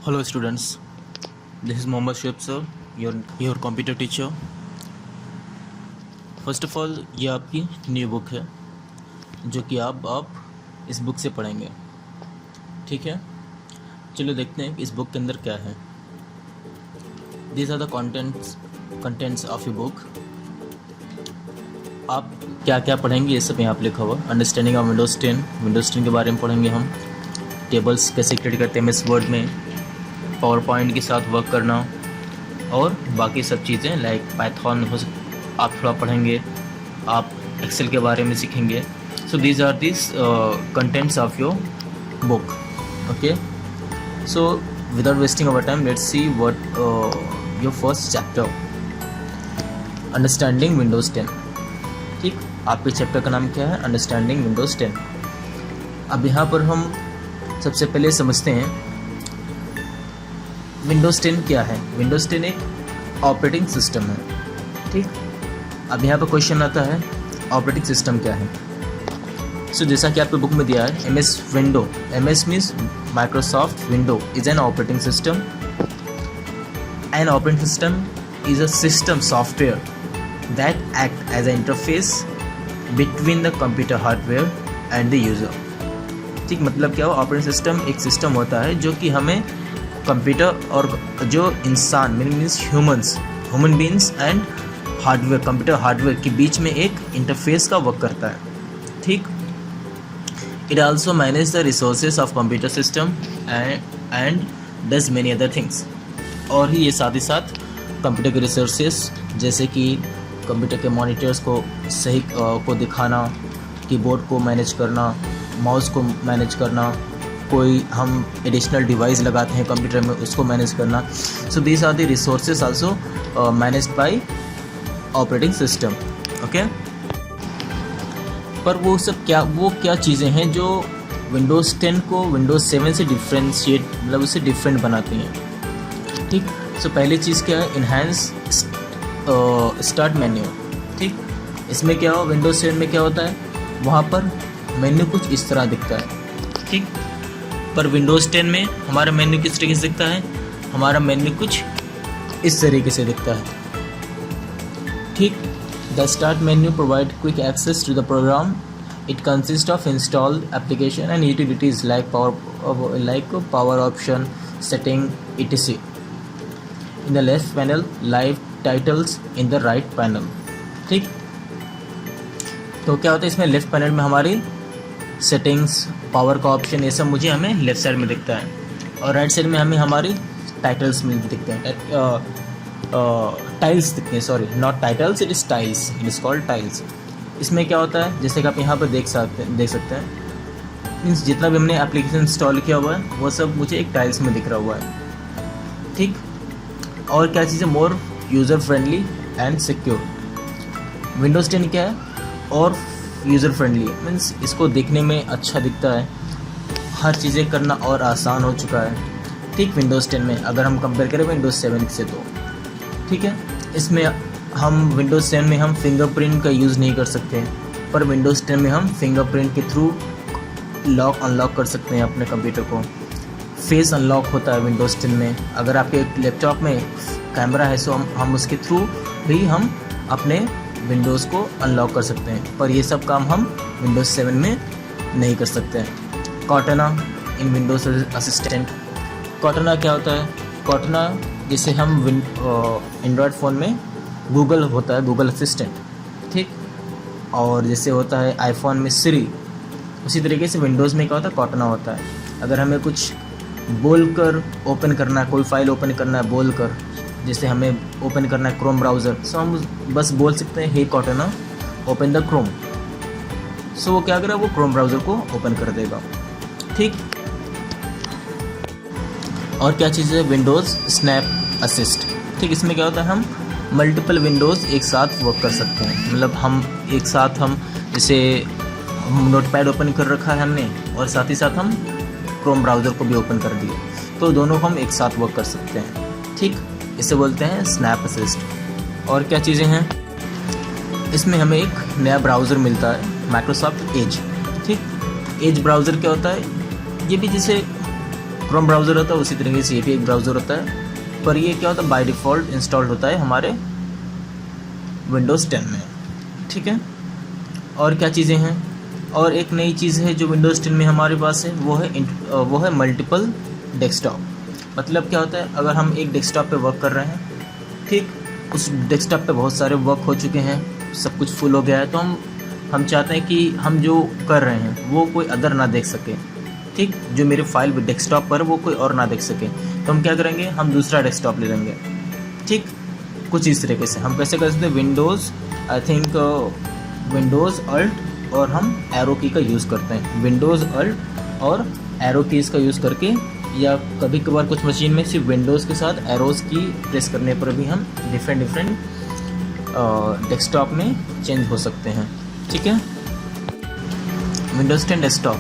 Hello students, this is Mohammad Shoaib sir, your computer teacher. First of all ये आपकी new book है जो कि आप इस बुक से पढ़ेंगे, ठीक है। चलो देखते हैं इस बुक के अंदर क्या है। These are the contents of a book. आप क्या क्या पढ़ेंगे ये सब यहाँ पर लिखा हुआ। अंडरस्टैंडिंग ऑफ विंडोज़ 10 के बारे में पढ़ेंगे हम। टेबल्स कैसे क्रिएट करते हैं एमएस वर्ड में, पावर पॉइंट के साथ वर्क करना और बाकी सब चीज़ें लाइक पाइथन आप थोड़ा पढ़ेंगे। आप एक्सेल के बारे में सीखेंगे। So these are this contents of your book, okay. So without wasting our time let's see what your first chapter, understanding Windows 10। ठीक, आपके चैप्टर का नाम क्या है? Understanding Windows 10। अब यहाँ पर हम सबसे पहले समझते हैं विंडोज़ 10 क्या है। विंडोज़ 10 एक ऑपरेटिंग सिस्टम है, ठीक। अब यहाँ पर क्वेश्चन आता है ऑपरेटिंग सिस्टम क्या है। सो जैसा कि आपके बुक में दिया है MS window, MS means Microsoft window is an operating system. An operating system is a system software that act as a interface between the computer hardware and the user. ठीक, मतलब क्या हो, ऑपरेटिंग सिस्टम एक system होता है जो कि हमें कंप्यूटर और जो इंसान means human beings and hardware, computer hardware के बीच में एक इंटरफेस का वर्क करता है, ठीक। It also manage the resources of computer system and does many other things. और ही ये साथ ही साथ कंप्यूटर के रिसोर्सेज जैसे कि कंप्यूटर के मॉनिटर्स को सही को दिखाना, कीबोर्ड को मैनेज करना, माउस को मैनेज करना, कोई हम एडिशनल डिवाइस लगाते हैं कंप्यूटर में उसको मैनेज करना। So these are the resources also managed by operating system, okay. पर वो क्या चीज़ें हैं जो विंडोज़ 10 को विंडोज़ 7 से डिफ्रेंशिएट, मतलब उसे डिफरेंट बनाती हैं, ठीक। सो पहली चीज़ क्या है? इन्हांस स्टार्ट मेन्यू, ठीक। इसमें क्या हो, विंडोज़ 7 में क्या होता है, वहाँ पर मेन्यू कुछ इस तरह दिखता है, ठीक। पर विंडोज़ 10 में हमारा मेन्यू किस तरीके से दिखता है? हमारा मेन्यू कुछ इस तरीके से दिखता है, ठीक। The start menu provide quick access to the program. It consist of installed application and utilities like power option, setting etc. In the left panel live titles in the right panel, ठीक। तो क्या होता है इसमें left panel में हमारी settings, power का option, ये सब मुझे हमें लेफ्ट साइड में दिखता है और राइट साइड में हमें हमारी टाइटल्स में दिखते हैं, टाइल्स दिखते हैं, sorry not titles, it is tiles, it is called tiles. इसमें क्या होता है जैसे कि आप यहाँ पर देख सकते हैं मीन्स जितना भी हमने एप्लीकेशन इंस्टॉल किया हुआ है वो सब मुझे एक टाइल्स में दिख रहा हुआ है, ठीक। और क्या चीज़ें more user friendly and secure. Windows 10 क्या है और यूज़र फ्रेंडली मीन्स इसको देखने में अच्छा दिखता है, हर चीज़ें करना और आसान हो चुका है, ठीक। विंडोज़ 10 में अगर हम कंपेयर करें विंडोज़ 7 से तो, ठीक है। इसमें हम विंडोज़ 7 में हम फिंगरप्रिंट का यूज़ नहीं कर सकते हैं, पर विंडोज़ 10 में हम फिंगरप्रिंट के थ्रू लॉक अनलॉक कर सकते हैं अपने कंप्यूटर को। फेस अनलॉक होता है विंडोज़ 10 में। अगर आपके लैपटॉप में कैमरा है सो हम उसके थ्रू भी हम अपने विंडोज़ को अनलॉक कर सकते हैं, पर ये सब काम हम विंडोज़ 7 में नहीं कर सकते हैं। कॉर्टाना इन विंडोज़ असिस्टेंट। कॉर्टाना क्या होता है? कॉर्टाना जिसे हम एंड्रॉयड फ़ोन में गूगल होता है, गूगल असिस्टेंट, ठीक। और जैसे होता है आईफोन में सिरी, उसी तरीके से विंडोज़ में क्या होता है? कॉर्टाना होता है। अगर हमें कुछ बोलकर ओपन करना है, कोई फाइल ओपन करना है बोलकर, जैसे हमें ओपन करना है क्रोम ब्राउज़र, सो हम बस बोल सकते हैं हे कॉर्टाना ओपन द क्रोम, सो वो क्या करेगा? वो क्रोम ब्राउज़र को ओपन कर देगा, ठीक। और क्या चीज़ है? विंडोज़ स्नैप असिस्ट, ठीक। इसमें क्या होता है, हम मल्टीपल विंडोज़ एक साथ वर्क कर सकते हैं, मतलब हम एक साथ हम जैसे नोटपैड ओपन कर रखा है हमने और साथ ही साथ हम क्रोम ब्राउज़र को भी ओपन कर दिए, तो दोनों को हम एक साथ वर्क कर सकते हैं, ठीक। इसे बोलते हैं स्नैप असिस्ट। और क्या चीज़ें हैं इसमें? हमें एक नया ब्राउज़र मिलता है माइक्रोसॉफ्ट एज, ठीक। एज ब्राउज़र क्या होता है? ये भी जैसे क्रोम ब्राउज़र होता है उसी तरीके से ये भी एक ब्राउज़र होता है, पर ये क्या होता है बाय डिफ़ॉल्ट इंस्टॉल्ड होता है हमारे विंडोज़ 10 में। ठीक है, और क्या चीज़ें हैं, और एक नई चीज़ है जो विंडोज़ 10 में हमारे पास है वो है मल्टीपल डेस्कटॉप। मतलब क्या होता है, अगर हम एक डेस्कटॉप पे वर्क कर रहे हैं, ठीक, उस डेस्कटॉप पे बहुत सारे वर्क हो चुके हैं, सब कुछ फुल हो गया है, तो हम चाहते हैं कि हम जो कर रहे हैं वो कोई अदर ना देख सके। ठीक, जो मेरे फाइल डेस्कटॉप पर वो कोई और ना देख सके, तो हम क्या करेंगे, हम दूसरा डेस्कटॉप ले लेंगे। ठीक, कुछ इस तरीके से हम कैसे कर सकते हैं, विंडोज़ अल्ट और हम एरो की का यूज़ करते हैं, विंडोज़ अल्ट और एरो कीज़ का यूज़ करके, या कभी कभार कुछ मशीन में सिर्फ विंडोज़ के साथ एरोज़ की प्रेस करने पर भी हम डिफरेंट डेस्कटॉप में चेंज हो सकते हैं। ठीक है, विंडोज़ 10 डेस्कटॉप।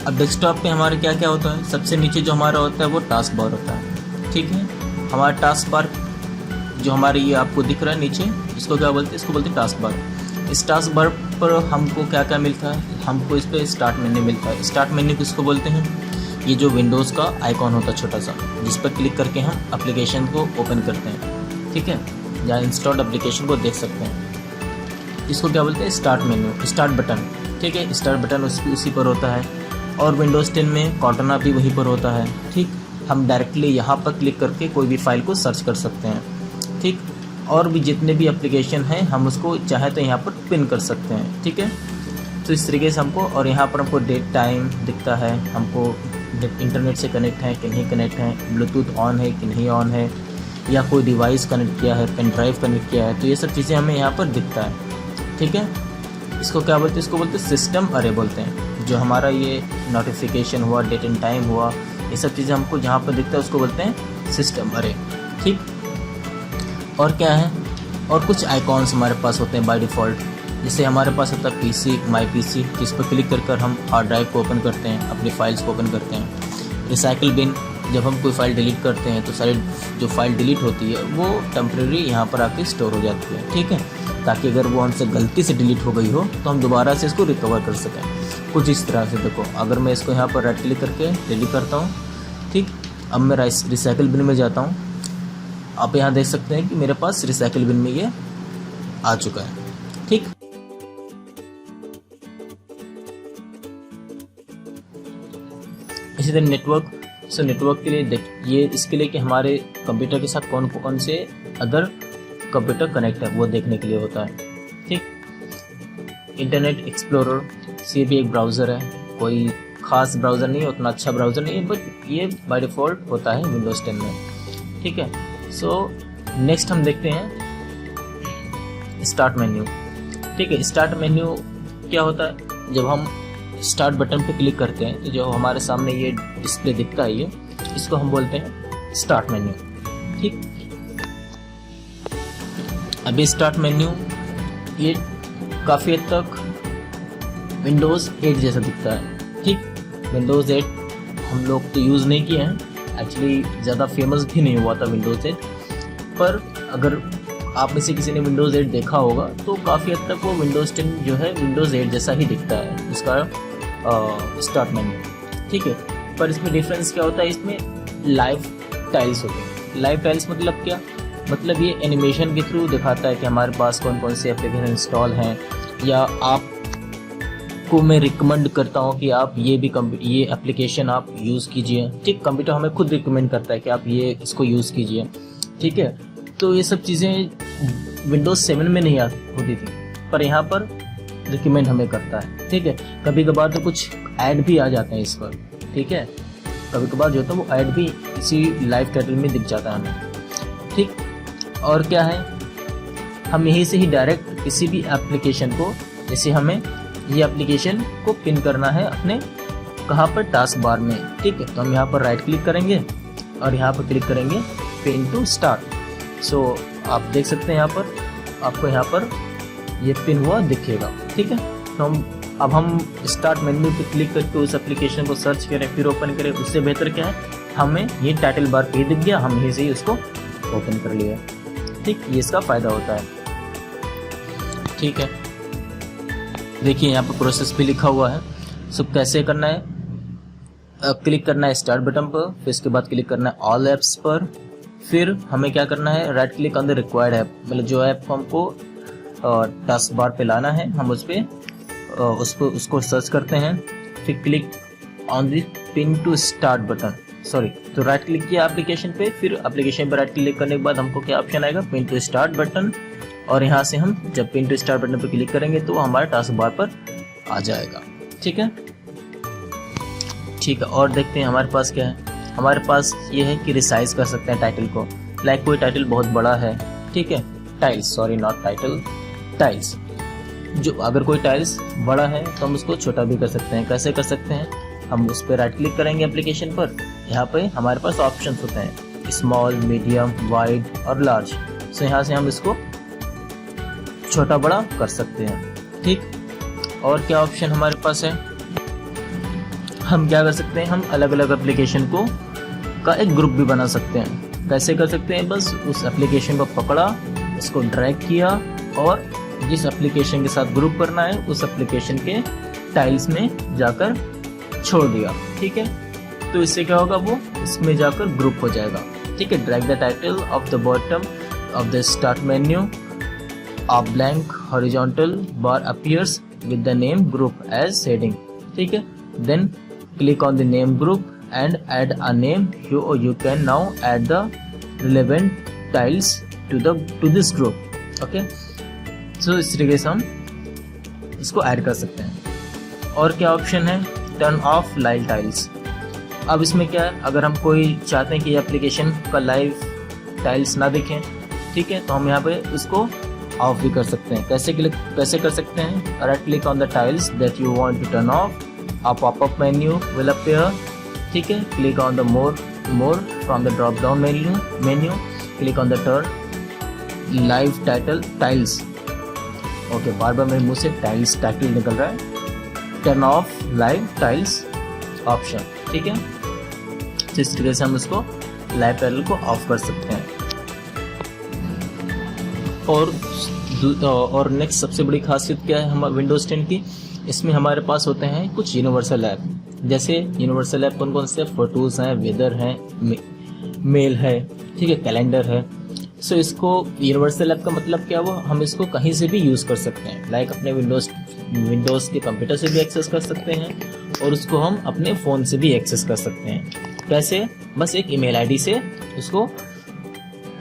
अब डेस्कटॉप पे हमारे क्या क्या होता है, सबसे नीचे जो हमारा होता है वो टास्क बार होता है। ठीक है, हमारा टास्क बार जो हमारे ये आपको दिख रहा है नीचे, इसको क्या बोलते हैं, इसको बोलते हैं टास्क बार। इस टास्क बार पर हमको क्या क्या मिलता है, हमको इस पर स्टार्ट मेन्यू मिलता है। स्टार्ट मेन्यू किसको बोलते हैं, ये जो विंडोज़ का आइकॉन होता है छोटा सा, जिस पर क्लिक करके हम एप्लीकेशन को ओपन करते हैं। ठीक है, या इंस्टॉल्ड एप्लीकेशन को देख सकते हैं, इसको क्या बोलते हैं, स्टार्ट मेन्यू, स्टार्ट बटन। ठीक है, स्टार्ट बटन उसी पर होता है, और विंडोज़ 10 में कॉर्टना भी वहीं पर होता है। ठीक, हम डायरेक्टली यहाँ पर क्लिक करके कोई भी फाइल को सर्च कर सकते हैं। ठीक, और भी जितने भी एप्लीकेशन हैं हम उसको चाहे तो यहाँ पर पिन कर सकते हैं। ठीक है, तो इस तरीके से हमको, और यहाँ पर हमको डेट टाइम दिखता है, हमको इंटरनेट से कनेक्ट है कि नहीं कनेक्ट है, ब्लूटूथ ऑन है कि नहीं ऑन है, या कोई डिवाइस कनेक्ट किया है, पेन ड्राइव कनेक्ट किया है, तो ये सब चीज़ें हमें यहाँ पर दिखता है। ठीक है, इसको क्या बोलते हैं, इसको बोलते हैं सिस्टम अरे बोलते हैं। जो हमारा ये नोटिफिकेशन हुआ, डेट एंड टाइम हुआ, ये सब चीज़ें हमको जहाँ पर दिखता है उसको बोलते हैं सिस्टम अरे। ठीक, और क्या है, और कुछ आइकॉन्स हमारे पास होते हैं बाय डिफ़ॉल्ट, जैसे हमारे पास होता है पीसी, माई पीसी, जिस पर क्लिक कर हम हार्ड ड्राइव को ओपन करते हैं, अपनी फाइल्स को ओपन करते हैं। रिसाइकिल बिन, जब हम कोई फाइल डिलीट करते हैं तो सारी जो फाइल डिलीट होती है वो टेम्प्रेरी यहाँ पर आके स्टोर हो जाती है। ठीक है, ताकि अगर वो हमसे गलती से डिलीट हो गई हो तो हम दोबारा से इसको रिकवर कर सकें। कुछ इस तरह से देखो, अगर मैं इसको यहाँ पर राइट क्लिक करके डिलीट करता हूँ, ठीक, अब मैं रिसाइकिल बिन में जाता हूँ, आप यहाँ देख सकते हैं कि मेरे पास रिसाइकिल बिन में ये आ चुका है। ठीक, इसी तरह नेटवर्क, सो नेटवर्क के लिए ये इसके लिए कि हमारे कंप्यूटर के साथ कौन कौन से अदर कंप्यूटर कनेक्ट है वो देखने के लिए होता है। ठीक, इंटरनेट एक्सप्लोरर, ये भी एक ब्राउज़र है, कोई ख़ास ब्राउज़र नहीं है, उतना अच्छा ब्राउज़र नहीं है, बट ये बाय डिफ़ॉल्ट होता है विंडोज़ 10 में। ठीक है, सो नेक्स्ट हम देखते हैं स्टार्ट मेन्यू। ठीक है, स्टार्ट मेन्यू क्या होता है, जब हम स्टार्ट बटन पे क्लिक करते हैं तो जो हमारे सामने ये डिस्प्ले दिखता है, ये इसको हम बोलते हैं स्टार्ट मेन्यू। ठीक, अभी स्टार्ट मेन्यू ये काफ़ी हद तक विंडोज़ 8 जैसा दिखता है। ठीक, विंडोज़ 8 हम लोग तो यूज़ नहीं किए हैं, एक्चुअली ज़्यादा फेमस भी नहीं हुआ था विंडोज़ 8, पर अगर आप में से किसी ने विंडोज़ 8 देखा होगा तो काफ़ी हद तक वो विंडोज़ 10 जो है विंडोज़ 8 जैसा ही दिखता है इसका स्टार्ट मेन्यू। ठीक है, पर इसमें डिफरेंस क्या होता है, इसमें लाइव टाइल्स होते हैं। लाइव टाइल्स मतलब क्या, मतलब ये एनिमेशन के थ्रू दिखाता है कि हमारे पास कौन कौन से एप्लीकेशन इंस्टॉल हैं, या आपको मैं रिकमेंड करता हूँ कि आप ये एप्लीकेशन आप यूज़ कीजिए। ठीक, कंप्यूटर हमें खुद रिकमेंड करता है कि आप इसको यूज़ कीजिए। ठीक है, तो ये सब चीज़ें विंडोज़ 7 में नहीं होती थी, पर यहाँ पर रिकमेंड हमें करता है। ठीक है, कभी कभार तो कुछ ऐड भी आ जाते हैं इस पर। ठीक है, कभी कभार जो होता है वो ऐड भी इसी लाइव टाइटल में दिख जाता है हमें। ठीक, और क्या है, हम यहीं से ही डायरेक्ट किसी भी एप्लीकेशन को, जैसे हमें ये एप्लीकेशन को पिन करना है अपने कहाँ पर, टास्क बार में। ठीक है, तो हम यहाँ पर राइट क्लिक करेंगे और यहाँ पर क्लिक करेंगे पिन टू स्टार्ट। सो आप देख सकते हैं यहाँ पर आपको यहाँ पर ये पिन हुआ दिखेगा। ठीक है, तो अब हम स्टार्ट मेन्यू पे क्लिक करके उस एप्लीकेशन को सर्च करें फिर ओपन करें, उससे बेहतर क्या है, हमें ये टाइटल बार पे दिख गया, हम यहीं से ही उसको ओपन कर लिया। ठीक, ये इसका फ़ायदा होता है। ठीक है, देखिए यहाँ पर प्रोसेस भी लिखा हुआ है। सो कैसे करना है, क्लिक करना है स्टार्ट बटन पर, फिर इसके बाद क्लिक करना है ऑल ऐप्स पर। फिर हमें क्या करना है, right click on the required app, मतलब जो ऐप हमको टास्क बार पे लाना है हम उस पर उसको सर्च करते हैं। फिर click on the pin to start button, sorry, तो राइट क्लिक किया एप्लीकेशन पे, फिर एप्लीकेशन पर राइट क्लिक करने के बाद हमको क्या ऑप्शन आएगा, पिन टू स्टार्ट बटन, और यहाँ से हम जब पिन टू स्टार्ट बटन पर क्लिक करेंगे तो हमारे टास्क बार पर आ जाएगा। ठीक है, ठीक है। और देखते हैं हमारे पास क्या है। हमारे पास ये है कि रिसाइज कर सकते हैं टाइटल को, लाइक कोई टाइटल बहुत बड़ा है, ठीक है, tiles, sorry not title, tiles, जो अगर कोई टाइल्स बड़ा है तो हम उसको छोटा भी कर सकते हैं। कैसे कर सकते हैं, हम उस पर राइट क्लिक करेंगे एप्लीकेशन पर, यहाँ पे हमारे पास ऑप्शंस होते हैं स्मॉल, मीडियम, वाइड और लार्ज। सो यहाँ से हम इसको छोटा बड़ा कर सकते हैं। ठीक, और क्या ऑप्शन हमारे पास है, हम क्या कर सकते हैं, हम अलग अलग एप्लीकेशन का एक ग्रुप भी बना सकते हैं। कैसे कर सकते हैं, बस उस एप्लीकेशन को पकड़ा, उसको ड्रैग किया और जिस एप्लीकेशन के साथ ग्रुप करना है उस एप्लीकेशन के टाइल्स में जाकर छोड़ दिया। ठीक है, तो इससे क्या होगा, वो इसमें जाकर ग्रुप हो जाएगा। ठीक है, drag the title of the bottom of the start menu, a blank horizontal bar appears with the name group as heading. ठीक है, then click on the name group and add a name. You can now add the relevant tiles to this group. Okay, so इस तरीके से हम इसको add कर सकते हैं। और क्या ऑप्शन है, टर्न ऑफ लाइव टाइल्स। अब इसमें क्या है, अगर हम कोई चाहते हैं कि एप्लीकेशन का लाइव टाइल्स ना दिखें, ठीक है, तो हम यहाँ पे इसको ऑफ भी कर सकते हैं। कैसे कर सकते हैं, right click on the tiles that you want to turn off, a pop-up menu will appear। ठीक है, click on the more from the drop down menu, click on the turn live tiles। Okay, बार बार मेरे मुंह से title निकल रहा है। Turn off live tiles option. ठीक है, जिस तरीके से हम इसको लाइव टाइटल को ऑफ कर सकते हैं। और नेक्स्ट सबसे बड़ी खासियत क्या है हमारे विंडोज 10 की, इसमें हमारे पास होते हैं कुछ यूनिवर्सल ऐप। जैसे यूनिवर्सल ऐप कौन कौन से, फोटोज़ हैं, वेदर हैं, मेल है, ठीक है, कैलेंडर है। सो इसको यूनिवर्सल ऐप का मतलब क्या हुआ, हम इसको कहीं से भी यूज़ कर सकते हैं, लाइक अपने विंडोज़ के कंप्यूटर से भी एक्सेस कर सकते हैं और उसको हम अपने फ़ोन से भी एक्सेस कर सकते हैं। कैसे, बस एक ईमेल आईडी से उसको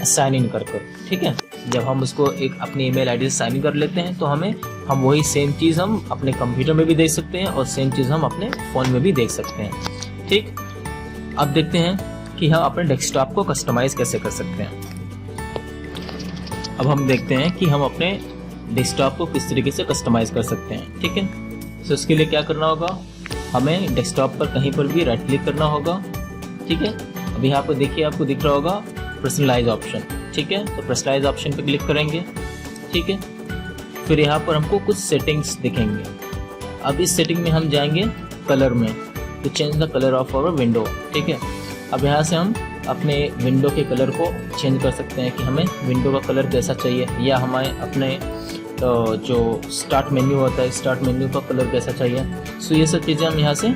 साइन इन कर। ठीक है, जब हम उसको एक अपनी ईमेल आईडी से साइन इन कर लेते हैं तो हम वही सेम चीज़ हम अपने कंप्यूटर में भी देख सकते हैं और सेम चीज़ हम अपने फ़ोन में भी देख सकते हैं। ठीक, अब देखते हैं कि हम अपने डेस्कटॉप को कस्टमाइज़ कैसे कर सकते हैं। अब हम देखते हैं कि हम अपने डेस्कटॉप को किस तरीके से कस्टमाइज़ कर सकते हैं। ठीक है, तो इसके लिए क्या करना होगा, हमें डेस्कटॉप पर कहीं पर भी राइट क्लिक करना होगा। ठीक है, अभी यहाँ पर देखिए, आपको दिख रहा होगा पर्सनलाइज ऑप्शन। ठीक है, तो पर्सनलाइज ऑप्शन पे क्लिक करेंगे। ठीक है, फिर यहाँ पर हमको कुछ सेटिंग्स दिखेंगे। अब इस सेटिंग में हम जाएंगे कलर में, तो change the colour of our window. ठीक है, अब यहाँ से हम अपने विंडो के कलर को चेंज कर सकते हैं कि हमें विंडो का कलर कैसा चाहिए, या हमें अपने जो स्टार्ट मेन्यू होता है, स्टार्ट मेन्यू का कलर कैसा चाहिए। सो ये सब चीज़ें हम यहाँ से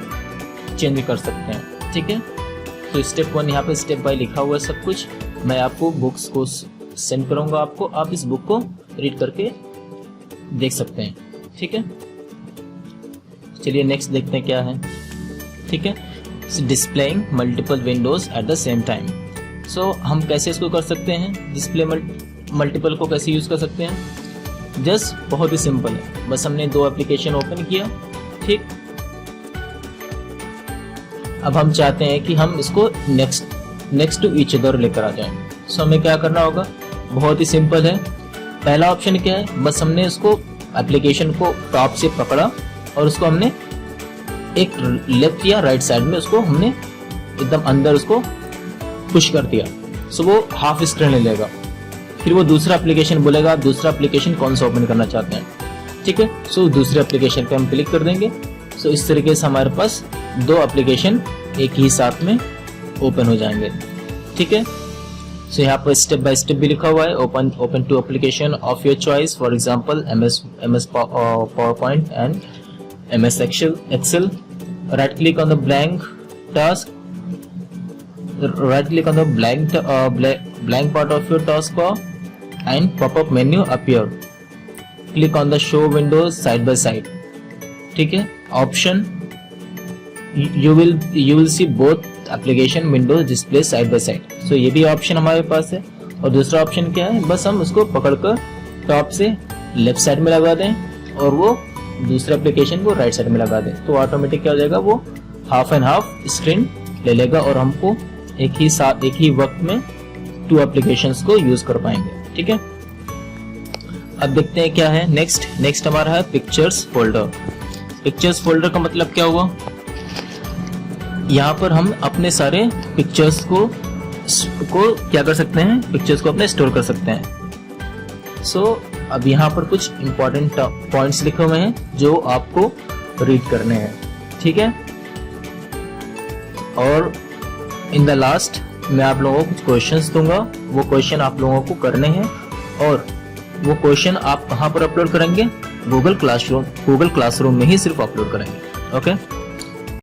चेंज कर सकते हैं। ठीक है, तो स्टेप 1 यहाँ पे स्टेप बाय लिखा हुआ है सब कुछ। मैं आपको बुक्स को सेंड करूँगा आपको, आप इस बुक को रीड करके देख सकते हैं। ठीक है, चलिए नेक्स्ट देखते हैं क्या है। ठीक है, displaying multiple windows at the same time. So हम कैसे इसको कर सकते हैं, डिस्प्ले मल्टीपल को कैसे यूज़ कर सकते हैं, जस्ट बहुत ही सिंपल है। बस हमने 2 एप्लीकेशन ओपन किया। ठीक, अब हम चाहते हैं कि हम इसको नेक्स्ट टू ईच अदर लेकर आ जाएं। सो हमें क्या करना होगा, बहुत ही सिंपल है। पहला ऑप्शन क्या है, बस हमने इसको एप्लीकेशन को टॉप से पकड़ा और उसको हमने एक लेफ्ट या राइट साइड में उसको हमने एकदम अंदर उसको पुश कर दिया। सो वो हाफ स्क्रीन ले लेगा। फिर वो दूसरा एप्लीकेशन बोलेगा आप दूसरा एप्लीकेशन कौन सा ओपन करना चाहते हैं। ठीक है, सो दूसरे एप्लीकेशन पे हम क्लिक कर देंगे। सो इस तरीके से हमारे पास 2 एप्लीकेशन एक ही साथ में ओपन हो जाएंगे। ठीक है, सो यहाँ पर स्टेप बाय स्टेप भी लिखा हुआ है, open to application of your choice, for example MS PowerPoint and MS Excel। Right click on the blank task, right click on the blank part of your taskbar and pop-up menu appear. Click on the show windows side by side. ठीक है, option you will see both application windows display side by side. So ये भी option हमारे पास है. और दूसरा option क्या है, बस हम उसको पकड़कर टॉप से लेफ्ट साइड में लगा दें और वो दूसरे एप्लीकेशन को राइट साइड में लगा दें, तो ऑटोमेटिक क्या हो जाएगा, वो हाफ एंड हाफ स्क्रीन ले लेगा और हमको एक ही वक्त में 2 एप्लीकेशंस को यूज कर पाएंगे. ठीक है, अब देखते हैं क्या है नेक्स्ट हमारा है पिक्चर्स फोल्डर. पिक्चर्स फोल्डर का मतलब क्या हुआ, यहाँ पर हम अपने सारे पिक्चर्स को क्या कर सकते हैं, पिक्चर्स को अपने स्टोर कर सकते हैं. सो अब यहाँ पर कुछ इंपॉर्टेंट पॉइंट्स लिखे हुए हैं जो आपको रीड करने हैं. ठीक है, और इन द लास्ट मैं आप लोगों को कुछ क्वेश्चंस दूंगा, वो क्वेश्चन आप लोगों को करने हैं और वो क्वेश्चन आप कहाँ पर अपलोड करेंगे, गूगल क्लासरूम में ही सिर्फ अपलोड करेंगे. ओके.